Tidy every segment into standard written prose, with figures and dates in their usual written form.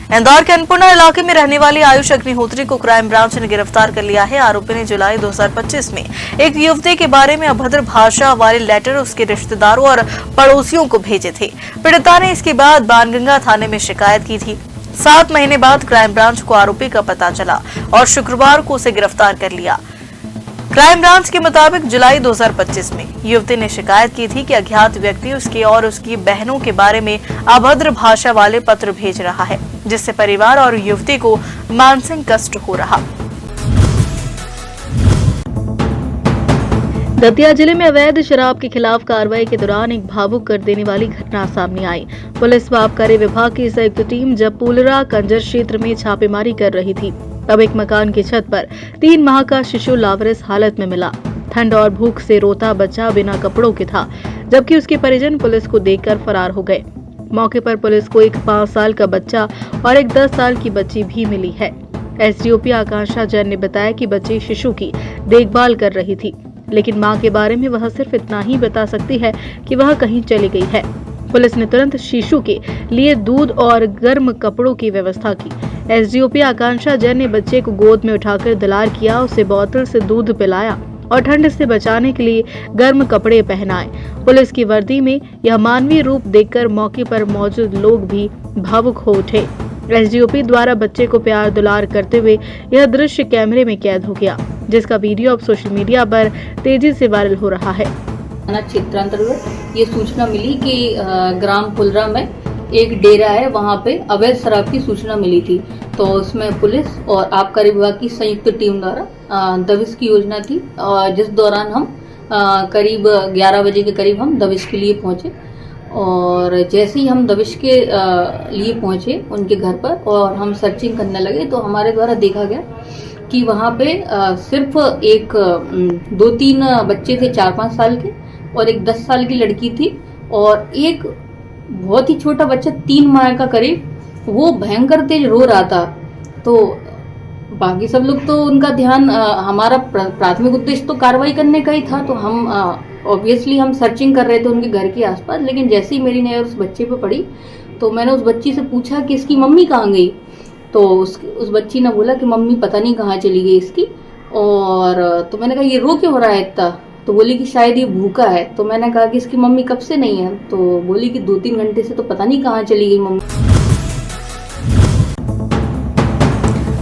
इंदौर के अन्नपूर्णा इलाके में रहने वाली आयुष अग्निहोत्री को क्राइम ब्रांच ने गिरफ्तार कर लिया है। आरोपी ने जुलाई 2025 में एक युवती के बारे में अभद्र भाषा वाले लेटर उसके रिश्तेदारों और पड़ोसियों को भेजे थे। पीड़िता ने इसके बाद बाणगंगा थाने में शिकायत की थी। 7 महीने बाद क्राइम ब्रांच को आरोपी का पता चला और शुक्रवार को उसे गिरफ्तार कर लिया। क्राइम ब्रांच के मुताबिक जुलाई 2025 में युवती ने शिकायत की थी कि अज्ञात व्यक्ति उसके और उसकी बहनों के बारे में अभद्र भाषा वाले पत्र भेज रहा है, जिससे परिवार और युवती को मानसिक कष्ट हो रहा। दतिया जिले में अवैध शराब के खिलाफ कार्रवाई के दौरान एक भावुक कर देने वाली घटना सामने आई। पुलिस व आबकारी विभाग की संयुक्त टीम जब पुलरा कंजर क्षेत्र में छापेमारी कर रही थी, तब एक मकान की छत पर 3 माह का शिशु लावारिस हालत में मिला। ठंड और भूख से रोता बच्चा बिना कपड़ों के था, जबकि उसके परिजन पुलिस को देखकर फरार हो गए। मौके पर पुलिस को एक 5 साल का बच्चा और एक 10 साल की बच्ची भी मिली है। एसडीओपी आकांक्षा जैन ने बताया कि बच्ची शिशु की देखभाल कर रही थी, लेकिन मां के बारे में वह सिर्फ इतना ही बता सकती है कि वह कहीं चली गई है। पुलिस ने तुरंत शिशु के लिए दूध और गर्म कपड़ों की व्यवस्था की। एसडीओपी आकांक्षा जैन ने बच्चे को गोद में उठाकर दुलार किया, उसे बोतल से दूध पिलाया और ठंड से बचाने के लिए गर्म कपड़े पहनाए। पुलिस की वर्दी में यह मानवीय रूप देखकर मौके पर मौजूद लोग भी भावुक हो उठे। एसडीओपी द्वारा बच्चे को प्यार दुलार करते हुए यह दृश्य कैमरे में कैद हो गया, जिसका वीडियो अब सोशल मीडिया पर तेजी से वायरल हो रहा है। थाना क्षेत्र अंतर्गत ये सूचना मिली कि ग्राम पुलरा में एक डेरा है, वहाँ पे अवैध शराब की सूचना मिली थी। तो उसमें पुलिस और आबकारी विभाग की संयुक्त टीम द्वारा दबिश की योजना थी, जिस दौरान हम करीब 11 बजे के करीब हम दबिश के लिए पहुंचे। और जैसे ही हम दबिश के लिए पहुंचे उनके घर पर और हम सर्चिंग करने लगे, तो हमारे द्वारा देखा गया कि वहाँ पे सिर्फ एक 2-3 बच्चे थे 4-5 साल के, और एक 10 साल की लड़की थी, और एक बहुत ही छोटा बच्चा 3 माह का करीब, वो भयंकर तेज रो रहा था। तो बाकी सब लोग तो उनका ध्यान, हमारा प्राथमिक उद्देश्य तो कार्रवाई करने का ही था, तो हम ऑब्वियसली हम सर्चिंग कर रहे थे उनके घर के आसपास। लेकिन जैसे ही मेरी नज़र उस बच्चे पे पड़ी, तो मैंने उस बच्ची से पूछा कि इसकी मम्मी कहाँ गई। तो उस बच्ची ने बोला कि मम्मी पता नहीं कहाँ चली गई इसकी। और तो मैंने कहा ये रो क्यों हो रहा है इतना, तो बोली कि शायद ये भूखा है। तो मैंने कहा कि इसकी मम्मी कब से नहीं है, तो बोली कि 2-3 घंटे से तो पता नहीं कहाँ चली गई मम्मी।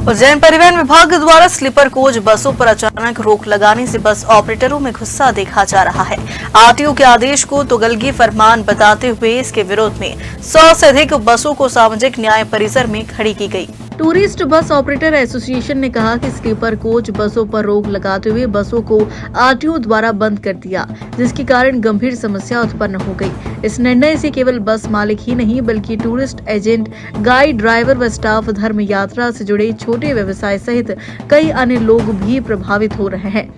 उज्जैन परिवहन विभाग द्वारा स्लीपर कोच बसों पर अचानक रोक लगाने से बस ऑपरेटरों में गुस्सा देखा जा रहा है। आरटीओ के आदेश को तुगलकी फरमान बताते हुए इसके विरोध में 100 से अधिक बसों को सामाजिक न्याय परिसर में खड़ी की गई। टूरिस्ट बस ऑपरेटर एसोसिएशन ने कहा कि स्लीपर कोच बसों पर रोक लगाते हुए बसों को आरटीओ द्वारा बंद कर दिया, जिसके कारण गंभीर समस्या उत्पन्न हो गई। इस निर्णय से केवल बस मालिक ही नहीं, बल्कि टूरिस्ट एजेंट, गाइड, ड्राइवर व स्टाफ, धर्म यात्रा से जुड़े छोटे व्यवसाय सहित कई अन्य लोग भी प्रभावित हो रहे हैं,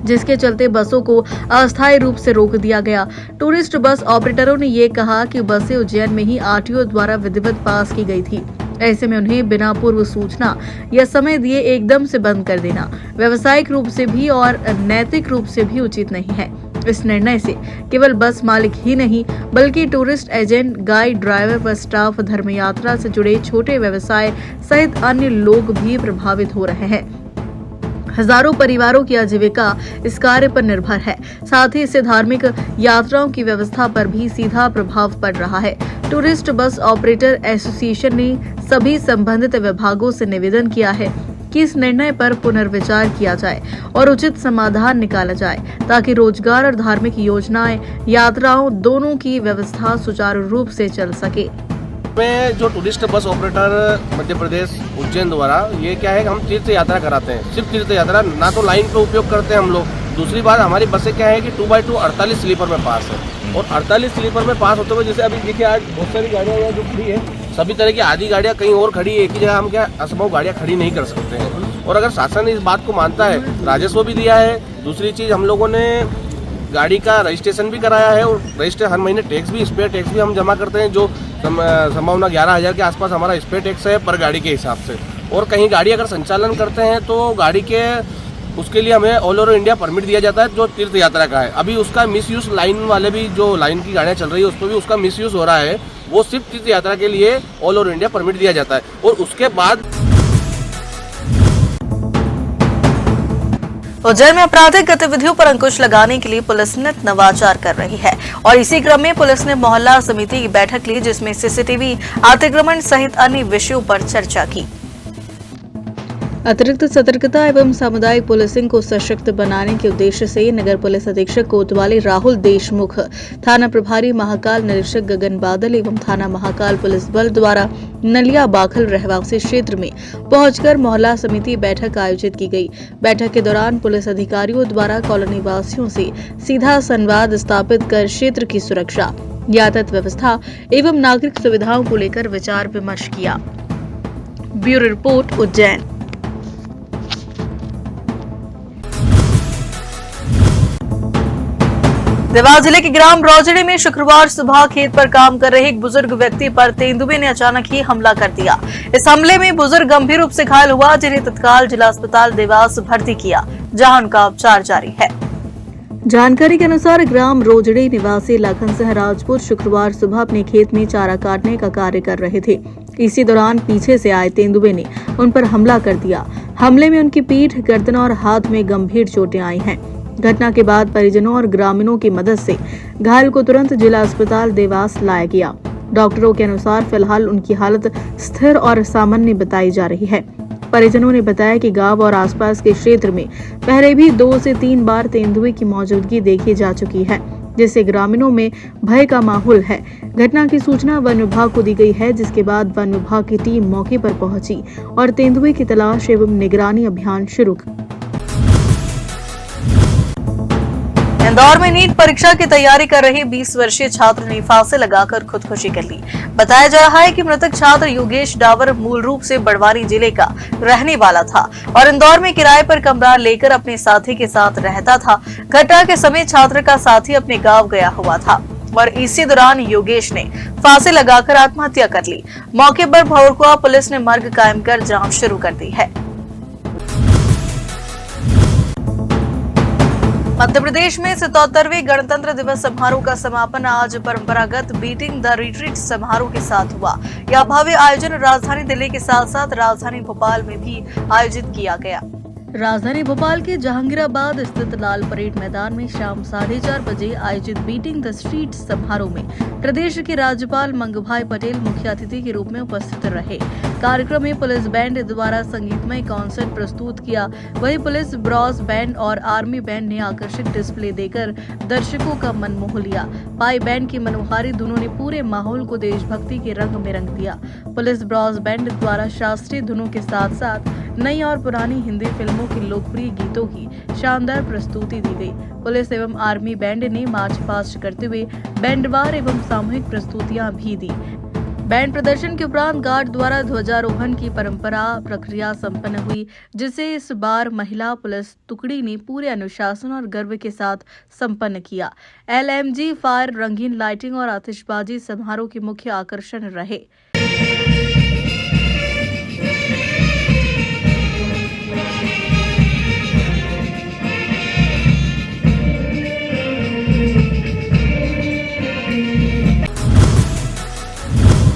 जिसके चलते बसों को अस्थायी रूप से रोक दिया गया। टूरिस्ट बस ऑपरेटरों ने ये कहा कि बसें उज्जैन में ही आरटीओ द्वारा विधिवत पास की गई थी, ऐसे में उन्हें बिना पूर्व सूचना या समय दिए एकदम से बंद कर देना व्यावसायिक रूप से भी और नैतिक रूप से भी उचित नहीं है। इस निर्णय से केवल बस मालिक ही नहीं, बल्कि टूरिस्ट एजेंट, गाइड, ड्राइवर व स्टाफ, धर्म यात्रा से जुड़े छोटे व्यवसाय सहित अन्य लोग भी प्रभावित हो रहे हैं। हजारों परिवारों की आजीविका इस कार्य पर निर्भर है। साथ ही इससे धार्मिक यात्राओं की व्यवस्था पर भी सीधा प्रभाव पड़ रहा है। टूरिस्ट बस ऑपरेटर एसोसिएशन ने सभी संबंधित विभागों से निवेदन किया है कि इस निर्णय पर पुनर्विचार किया जाए और उचित समाधान निकाला जाए, ताकि रोजगार और धार्मिक योजनाएं, यात्राओं दोनों की व्यवस्था सुचारू रूप से चल सके। में जो tourist bus operator Madhya Pradesh Ujjain द्वारा, ये क्या है कि हम तीर्थ यात्रा कराते हैं, सिर्फ तीर्थ यात्रा, ना तो लाइन का उपयोग करते हैं हम लोग। दूसरी बात, हमारी बसें क्या है कि 2x2 48 स्लीपर में पास है, और 48 स्लीपर में पास होते हुए जैसे अभी देखिए आज बहुत सारी गाड़ियाँ जो खड़ी है, सभी तरह की आधी गाड़ियाँ कहीं और खड़ी है, एक ही जगह हम क्या असंभव गाड़ियाँ खड़ी नहीं कर सकते हैं। और अगर शासन इस बात को मानता है, राजस्व भी दिया है। दूसरी चीज़, हम लोगों ने गाड़ी का रजिस्ट्रेशन भी कराया है, और रजिस्टर हर महीने टैक्स भी, स्पेयर टैक्स भी हम जमा करते हैं, जो संभावना 11,000 के आसपास हमारा स्पेयर टैक्स है पर गाड़ी के हिसाब से। और कहीं गाड़ी अगर संचालन करते हैं तो गाड़ी के उसके लिए हमें ऑल ओवर इंडिया परमिट दिया जाता है जो तीर्थ यात्रा का है। अभी उसका मिसयूज लाइन वाले भी जो लाइन की गाड़ियाँ चल रही है उस पर भी उसका मिसयूज हो रहा है। वो सिर्फ तीर्थ यात्रा के लिए ऑल ओवर इंडिया परमिट दिया जाता है और उसके बाद उज्जैन में आपराधिक गतिविधियों पर अंकुश लगाने के लिए पुलिस नित नवाचार कर रही है और इसी क्रम में पुलिस ने मोहल्ला समिति की बैठक ली जिसमें सीसीटीवी, अतिक्रमण सहित अन्य विषयों पर चर्चा की। अतिरिक्त सतर्कता एवं सामुदायिक पुलिसिंग को सशक्त बनाने के उद्देश्य से नगर पुलिस अधीक्षक कोतवाली राहुल देशमुख, थाना प्रभारी महाकाल निरीक्षक गगन बादल एवं थाना महाकाल पुलिस बल द्वारा नलिया बाखल रहवासी क्षेत्र में पहुंचकर मोहल्ला समिति बैठक आयोजित की गई। बैठक के दौरान पुलिस अधिकारियों द्वारा कॉलोनी वासियों से सीधा संवाद स्थापित कर क्षेत्र की सुरक्षा, यातायात व्यवस्था एवं नागरिक सुविधाओं को लेकर विचार विमर्श किया। Bureau report, Ujjain. देवास जिले के ग्राम रौजड़ी में शुक्रवार सुबह खेत पर काम कर रहे एक बुजुर्ग व्यक्ति पर तेंदुए ने अचानक ही हमला कर दिया। इस हमले में बुजुर्ग गंभीर रूप से घायल हुआ, जिन्हें तत्काल जिला अस्पताल देवास भर्ती किया, जहां उनका उपचार जारी है। जानकारी के अनुसार ग्राम रोजड़ी निवासी लखन सिंह राजपूत शुक्रवार सुबह अपने खेत में चारा काटने का कार्य कर रहे थे। इसी दौरान पीछे से आए तेंदुए ने उन पर हमला कर दिया। हमले में उनकी पीठ, गर्दन और हाथ में गंभीर चोटें आई हैं। घटना के बाद परिजनों और ग्रामीणों की मदद से घायल को तुरंत जिला अस्पताल देवास लाया गया। डॉक्टरों के अनुसार फिलहाल उनकी हालत स्थिर और सामान्य बताई जा रही है। परिजनों ने बताया कि गांव और आसपास के क्षेत्र में पहले भी 2 से 3 बार तेंदुए की मौजूदगी देखी जा चुकी है, जिससे ग्रामीणों में भय का माहौल है। घटना की सूचना वन विभाग को दी गई है, जिसके बाद वन विभाग की टीम मौके पर पहुंची और तेंदुए की तलाश एवं निगरानी अभियान शुरू। इंदौर में नीट परीक्षा की तैयारी कर रहे 20 वर्षीय छात्र ने फांसी लगाकर खुदकुशी कर ली। बताया जा रहा है कि मृतक छात्र योगेश डावर मूल रूप से बड़वानी जिले का रहने वाला था और इंदौर में किराए पर कमरा लेकर अपने साथी के साथ रहता था। घटना के समय छात्र का साथी अपने गांव गया हुआ था और इसी दौरान योगेश ने फांसी लगाकर आत्महत्या कर ली। मौके पर भौरकुआ पुलिस ने मर्ग कायम कर जांच शुरू कर दी है। मध्य प्रदेश में 77वें गणतंत्र दिवस समारोह का समापन आज परंपरागत बीटिंग द रिट्रीट समारोह के साथ हुआ। यह भव्य आयोजन राजधानी दिल्ली के साथ साथ राजधानी भोपाल में भी आयोजित किया गया। राजधानी भोपाल के जहांगीराबाद स्थित लाल परेड मैदान में शाम 4:30 बजे आयोजित बीटिंग द स्ट्रीट समारोह में प्रदेश के राज्यपाल मंगूभाई पटेल मुख्य अतिथि के रूप में उपस्थित रहे। कार्यक्रम में पुलिस बैंड द्वारा संगीतमय कॉन्सर्ट प्रस्तुत किया। वहीं पुलिस ब्रॉस बैंड और आर्मी बैंड ने आकर्षक डिस्प्ले देकर दर्शकों का मन मोह लिया। पाई बैंड की मनोहारी धुनों ने पूरे माहौल को देशभक्ति के रंग में रंग दिया। पुलिस ब्रॉस बैंड द्वारा शास्त्रीय धुनों के साथ साथ नई और पुरानी हिंदी फिल्मों के लोकप्रिय गीतों की शानदार प्रस्तुति दी गई। पुलिस एवं आर्मी बैंड ने मार्च पास्ट करते हुए बैंडवार एवं सामूहिक प्रस्तुतियां भी दी। बैंड प्रदर्शन के उपरांत गार्ड द्वारा ध्वजारोहण की परंपरा प्रक्रिया संपन्न हुई, जिसे इस बार महिला पुलिस टुकड़ी ने पूरे अनुशासन और गर्व के साथ संपन्न किया। LMG फायर, रंगीन लाइटिंग और आतिशबाजी समारोह के मुख्य आकर्षण रहे।